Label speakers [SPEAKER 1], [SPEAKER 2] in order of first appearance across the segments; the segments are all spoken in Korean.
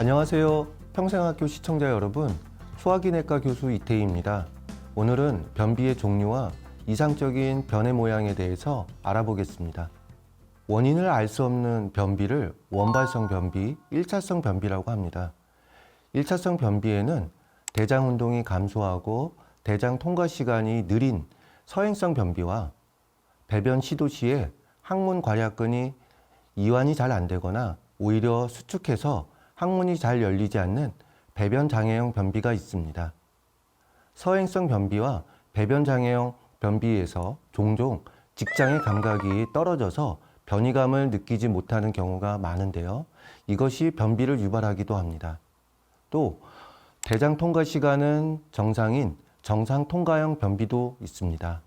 [SPEAKER 1] 안녕하세요. 평생학교 시청자 여러분, 소화기내과 교수 이태희입니다. 오늘은 변비의 종류와 이상적인 변의 모양에 대해서 알아보겠습니다. 원인을 알 수 없는 변비를 원발성 변비, 1차성 변비라고 합니다. 1차성 변비에는 대장 운동이 감소하고 대장 통과 시간이 느린 서행성 변비와 배변 시도 시에 항문 괄약근이 이완이 잘 안 되거나 오히려 수축해서 항문이 잘 열리지 않는 배변 장애형 변비가 있습니다. 서행성 변비와 배변 장애형 변비에서 종종 직장의 감각이 떨어져서 변이감을 느끼지 못하는 경우가 많은데요. 이것이 변비를 유발하기도 합니다. 또 대장 통과 시간은 정상인 정상 통과형 변비도 있습니다.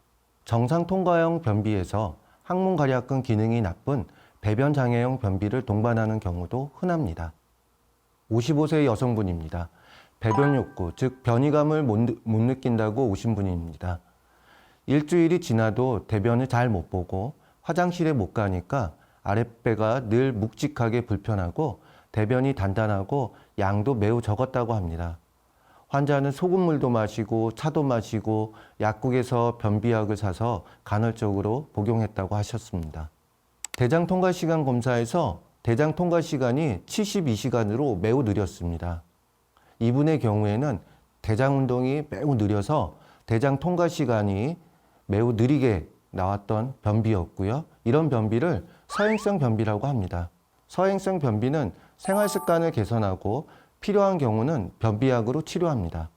[SPEAKER 1] 정상 통과형 변비에서 항문 괄약근 기능이 나쁜 배변 장애형 변비를 동반하는 경우도 흔합니다. 55세 여성분입니다. 배변 욕구, 즉 변이감을 못 느낀다고 오신 분입니다. 일주일이 지나도 대변을 잘 못 보고 화장실에 못 가니까 아랫배가 늘 묵직하게 불편하고 대변이 단단하고 양도 매우 적었다고 합니다. 환자는 소금물도 마시고 차도 마시고 약국에서 변비약을 사서 간헐적으로 복용했다고 하셨습니다. 대장 통과 시간 검사에서 대장 통과 시간이 72시간으로 매우 느렸습니다. 이분의 경우에는 대장 운동이 매우 느려서 대장 통과 시간이 매우 느리게 나왔던 변비였고요. 이런 변비를 서행성 변비라고 합니다. 서행성 변비는 생활 습관을 개선하고 필요한 경우는 변비약으로 치료합니다.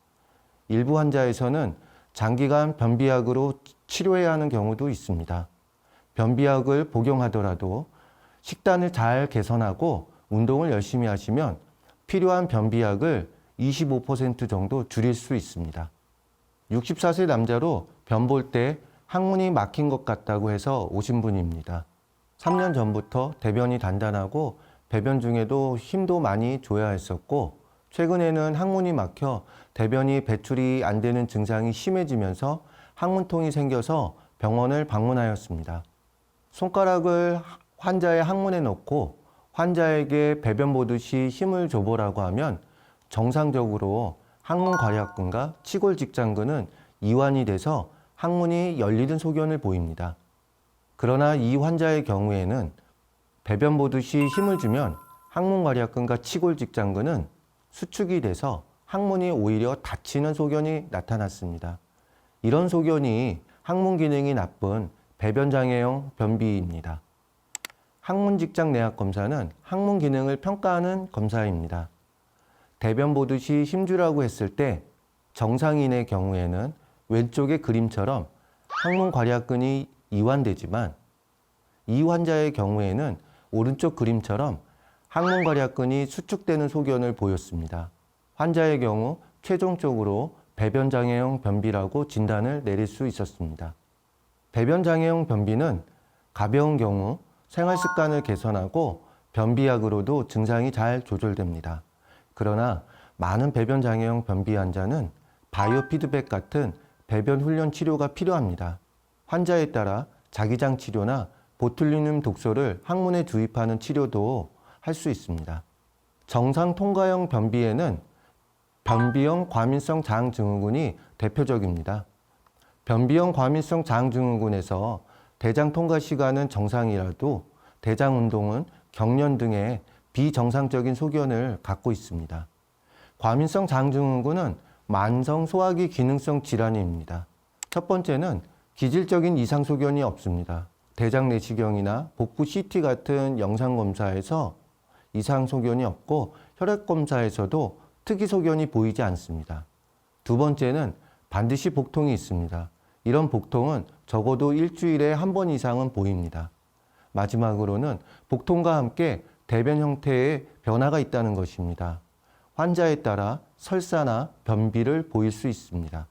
[SPEAKER 1] 일부 환자에서는 장기간 변비약으로 치료해야 하는 경우도 있습니다. 변비약을 복용하더라도 식단을 잘 개선하고 운동을 열심히 하시면 필요한 변비약을 25% 정도 줄일 수 있습니다. 64세 남자로 변 볼 때 항문이 막힌 것 같다고 해서 오신 분입니다. 3년 전부터 대변이 단단하고 배변 중에도 힘도 많이 줘야 했었고 최근에는 항문이 막혀 대변이 배출이 안 되는 증상이 심해지면서 항문통이 생겨서 병원을 방문하였습니다. 손가락을 환자의 항문에 넣고 환자에게 배변 보듯이 힘을 줘보라고 하면 정상적으로 항문 괄약근과 치골직장근은 이완이 돼서 항문이 열리는 소견을 보입니다. 그러나 이 환자의 경우에는 배변 보듯이 힘을 주면 항문 괄약근과 치골직장근은 수축이 돼서 항문이 오히려 닫히는 소견이 나타났습니다. 이런 소견이 항문 기능이 나쁜 배변장애형 변비입니다. 항문직장 내압 검사는 항문 기능을 평가하는 검사입니다. 대변 보듯이 힘주라고 했을 때 정상인의 경우에는 왼쪽의 그림처럼 항문 괄약근이 이완되지만 이 환자의 경우에는 오른쪽 그림처럼 항문 괄약근이 수축되는 소견을 보였습니다. 환자의 경우 최종적으로 배변장애형 변비라고 진단을 내릴 수 있었습니다. 배변장애형 변비는 가벼운 경우 생활 습관을 개선하고 변비약으로도 증상이 잘 조절됩니다. 그러나 많은 배변장애형 변비 환자는 바이오 피드백 같은 배변 훈련 치료가 필요합니다. 환자에 따라 자기장 치료나 보툴리눔 독소를 항문에 주입하는 치료도 할 수 있습니다. 정상 통과형 변비에는 변비형 과민성 장증후군이 대표적입니다. 변비형 과민성 장증후군에서 대장 통과 시간은 정상이라도 대장 운동은 경련 등의 비정상적인 소견을 갖고 있습니다. 과민성 장증후군은 만성 소화기 기능성 질환입니다. 첫 번째는 기질적인 이상 소견이 없습니다. 대장 내시경이나 복부 CT 같은 영상 검사에서 이상 소견이 없고 혈액 검사에서도 특이 소견이 보이지 않습니다. 두 번째는 반드시 복통이 있습니다. 이런 복통은 적어도 일주일에 한 번 이상은 보입니다. 마지막으로는 복통과 함께 대변 형태에 변화가 있다는 것입니다. 환자에 따라 설사나 변비를 보일 수 있습니다.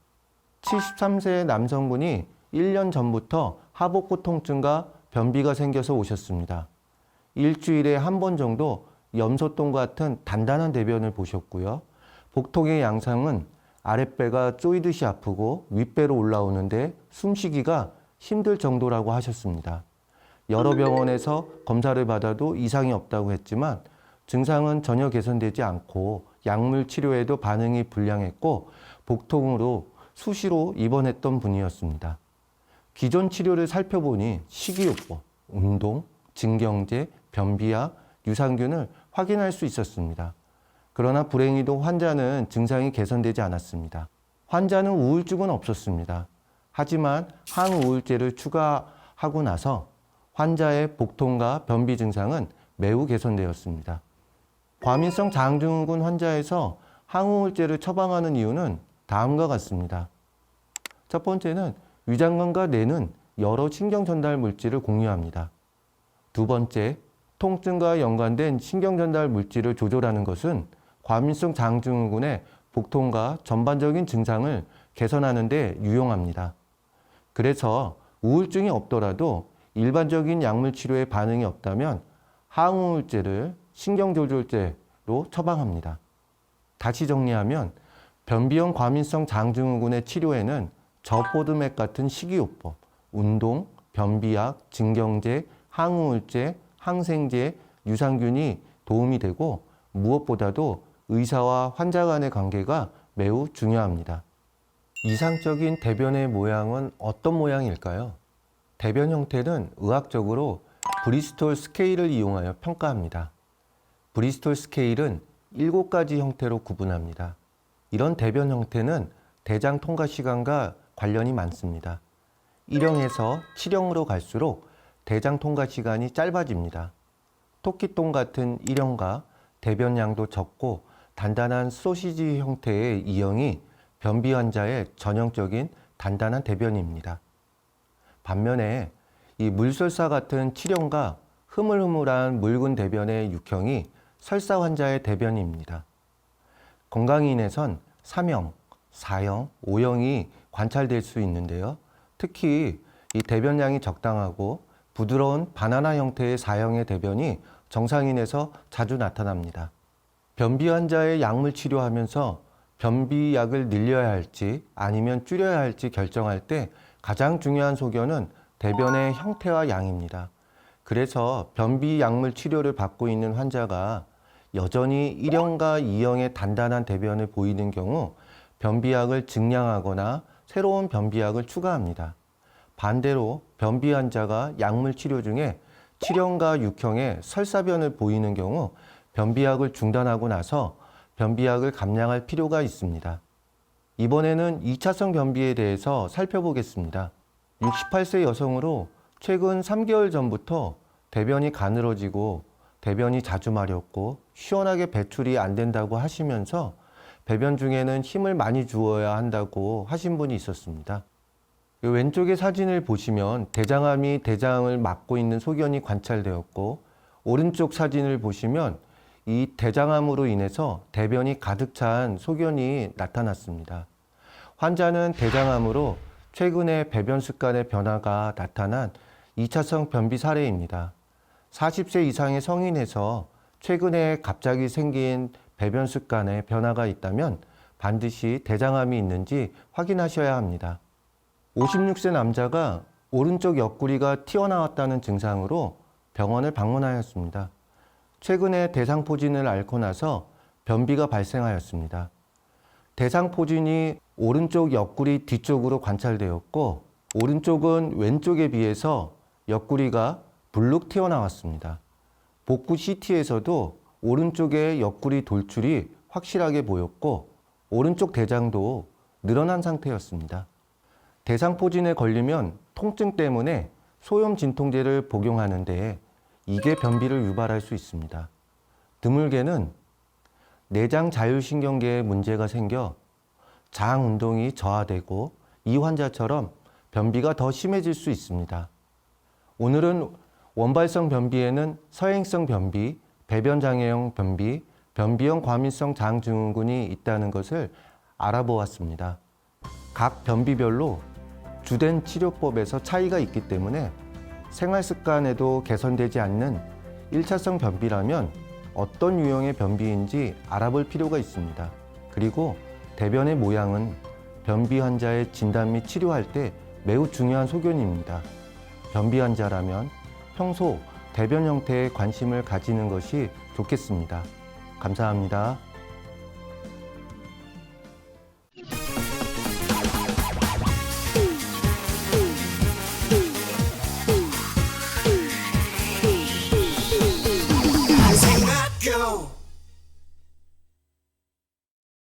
[SPEAKER 1] 73세 남성분이 1년 전부터 하복부 통증과 변비가 생겨서 오셨습니다. 일주일에 한 번 정도 염소똥 같은 단단한 대변을 보셨고요. 복통의 양상은 아랫배가 쪼이듯이 아프고 윗배로 올라오는데 숨쉬기가 힘들 정도라고 하셨습니다. 여러 병원에서 검사를 받아도 이상이 없다고 했지만 증상은 전혀 개선되지 않고 약물 치료에도 반응이 불량했고 복통으로 수시로 입원했던 분이었습니다. 기존 치료를 살펴보니 식이요법, 운동, 진경제, 변비약, 유산균을 확인할 수 있었습니다. 그러나 불행히도 환자는 증상이 개선되지 않았습니다. 환자는 우울증은 없었습니다. 하지만 항우울제를 추가하고 나서 환자의 복통과 변비 증상은 매우 개선되었습니다. 과민성 장증후군 환자에서 항우울제를 처방하는 이유는 다음과 같습니다. 첫 번째는 위장관과 뇌는 여러 신경 전달 물질을 공유합니다. 두 번째, 통증과 연관된 신경 전달 물질을 조절하는 것은 과민성 장증후군의 복통과 전반적인 증상을 개선하는 데 유용합니다. 그래서 우울증이 없더라도 일반적인 약물 치료에 반응이 없다면 항우울제를 신경조절제로 처방합니다. 다시 정리하면 변비형 과민성 장증후군의 치료에는 저포드맥 같은 식이요법, 운동, 변비약, 진경제, 항우울제, 항생제, 유산균이 도움이 되고 무엇보다도 의사와 환자 간의 관계가 매우 중요합니다. 이상적인 대변의 모양은 어떤 모양일까요? 대변 형태는 의학적으로 브리스톨 스케일을 이용하여 평가합니다. 브리스톨 스케일은 7가지 형태로 구분합니다. 이런 대변 형태는 대장 통과 시간과 관련이 많습니다. 1형에서 7형으로 갈수록 대장 통과 시간이 짧아집니다. 토끼똥 같은 1형과 대변량도 적고 단단한 소시지 형태의 2형이 변비 환자의 전형적인 단단한 대변입니다. 반면에 이 물설사 같은 7형과 흐물흐물한 묽은 대변의 6형이 설사 환자의 대변입니다. 건강인에선 3형, 4형, 5형이 관찰될 수 있는데요. 특히 이 대변량이 적당하고 부드러운 바나나 형태의 4형의 대변이 정상인에서 자주 나타납니다. 변비 환자의 약물 치료하면서 변비약을 늘려야 할지 아니면 줄여야 할지 결정할 때 가장 중요한 소견은 대변의 형태와 양입니다. 그래서 변비 약물 치료를 받고 있는 환자가 여전히 1형과 2형의 단단한 대변을 보이는 경우 변비약을 증량하거나 새로운 변비약을 추가합니다. 반대로 변비 환자가 약물 치료 중에 7형과 6형의 설사변을 보이는 경우 변비약을 중단하고 나서 변비약을 감량할 필요가 있습니다. 이번에는 2차성 변비에 대해서 살펴보겠습니다. 68세 여성으로 최근 3개월 전부터 대변이 가늘어지고 대변이 자주 마렵고 시원하게 배출이 안 된다고 하시면서 배변 중에는 힘을 많이 주어야 한다고 하신 분이 있었습니다. 왼쪽의 사진을 보시면 대장암이 대장을 막고 있는 소견이 관찰되었고 오른쪽 사진을 보시면 이 대장암으로 인해서 대변이 가득 찬 소견이 나타났습니다. 환자는 대장암으로 최근에 배변 습관의 변화가 나타난 2차성 변비 사례입니다. 40세 이상의 성인에서 최근에 갑자기 생긴 배변 습관에 변화가 있다면 반드시 대장암이 있는지 확인하셔야 합니다. 56세 남자가 오른쪽 옆구리가 튀어나왔다는 증상으로 병원을 방문하였습니다. 최근에 대상포진을 앓고 나서 변비가 발생하였습니다. 대상포진이 오른쪽 옆구리 뒤쪽으로 관찰되었고 오른쪽은 왼쪽에 비해서 옆구리가 불룩 튀어나왔습니다. 복부 CT에서도 오른쪽의 옆구리 돌출이 확실하게 보였고 오른쪽 대장도 늘어난 상태였습니다. 대상포진에 걸리면 통증 때문에 소염 진통제를 복용하는데 이게 변비를 유발할 수 있습니다. 드물게는 내장 자율신경계에 문제가 생겨 장 운동이 저하되고 이 환자처럼 변비가 더 심해질 수 있습니다. 오늘은 원발성 변비에는 서행성 변비, 배변장애형 변비, 변비형 과민성 장증후군이 있다는 것을 알아보았습니다. 각 변비별로 주된 치료법에서 차이가 있기 때문에 생활 습관에도 개선되지 않는 1차성 변비라면 어떤 유형의 변비인지 알아볼 필요가 있습니다. 그리고 대변의 모양은 변비 환자의 진단 및 치료할 때 매우 중요한 소견입니다. 변비 환자라면 평소 대변 형태에 관심을 가지는 것이 좋겠습니다. 감사합니다.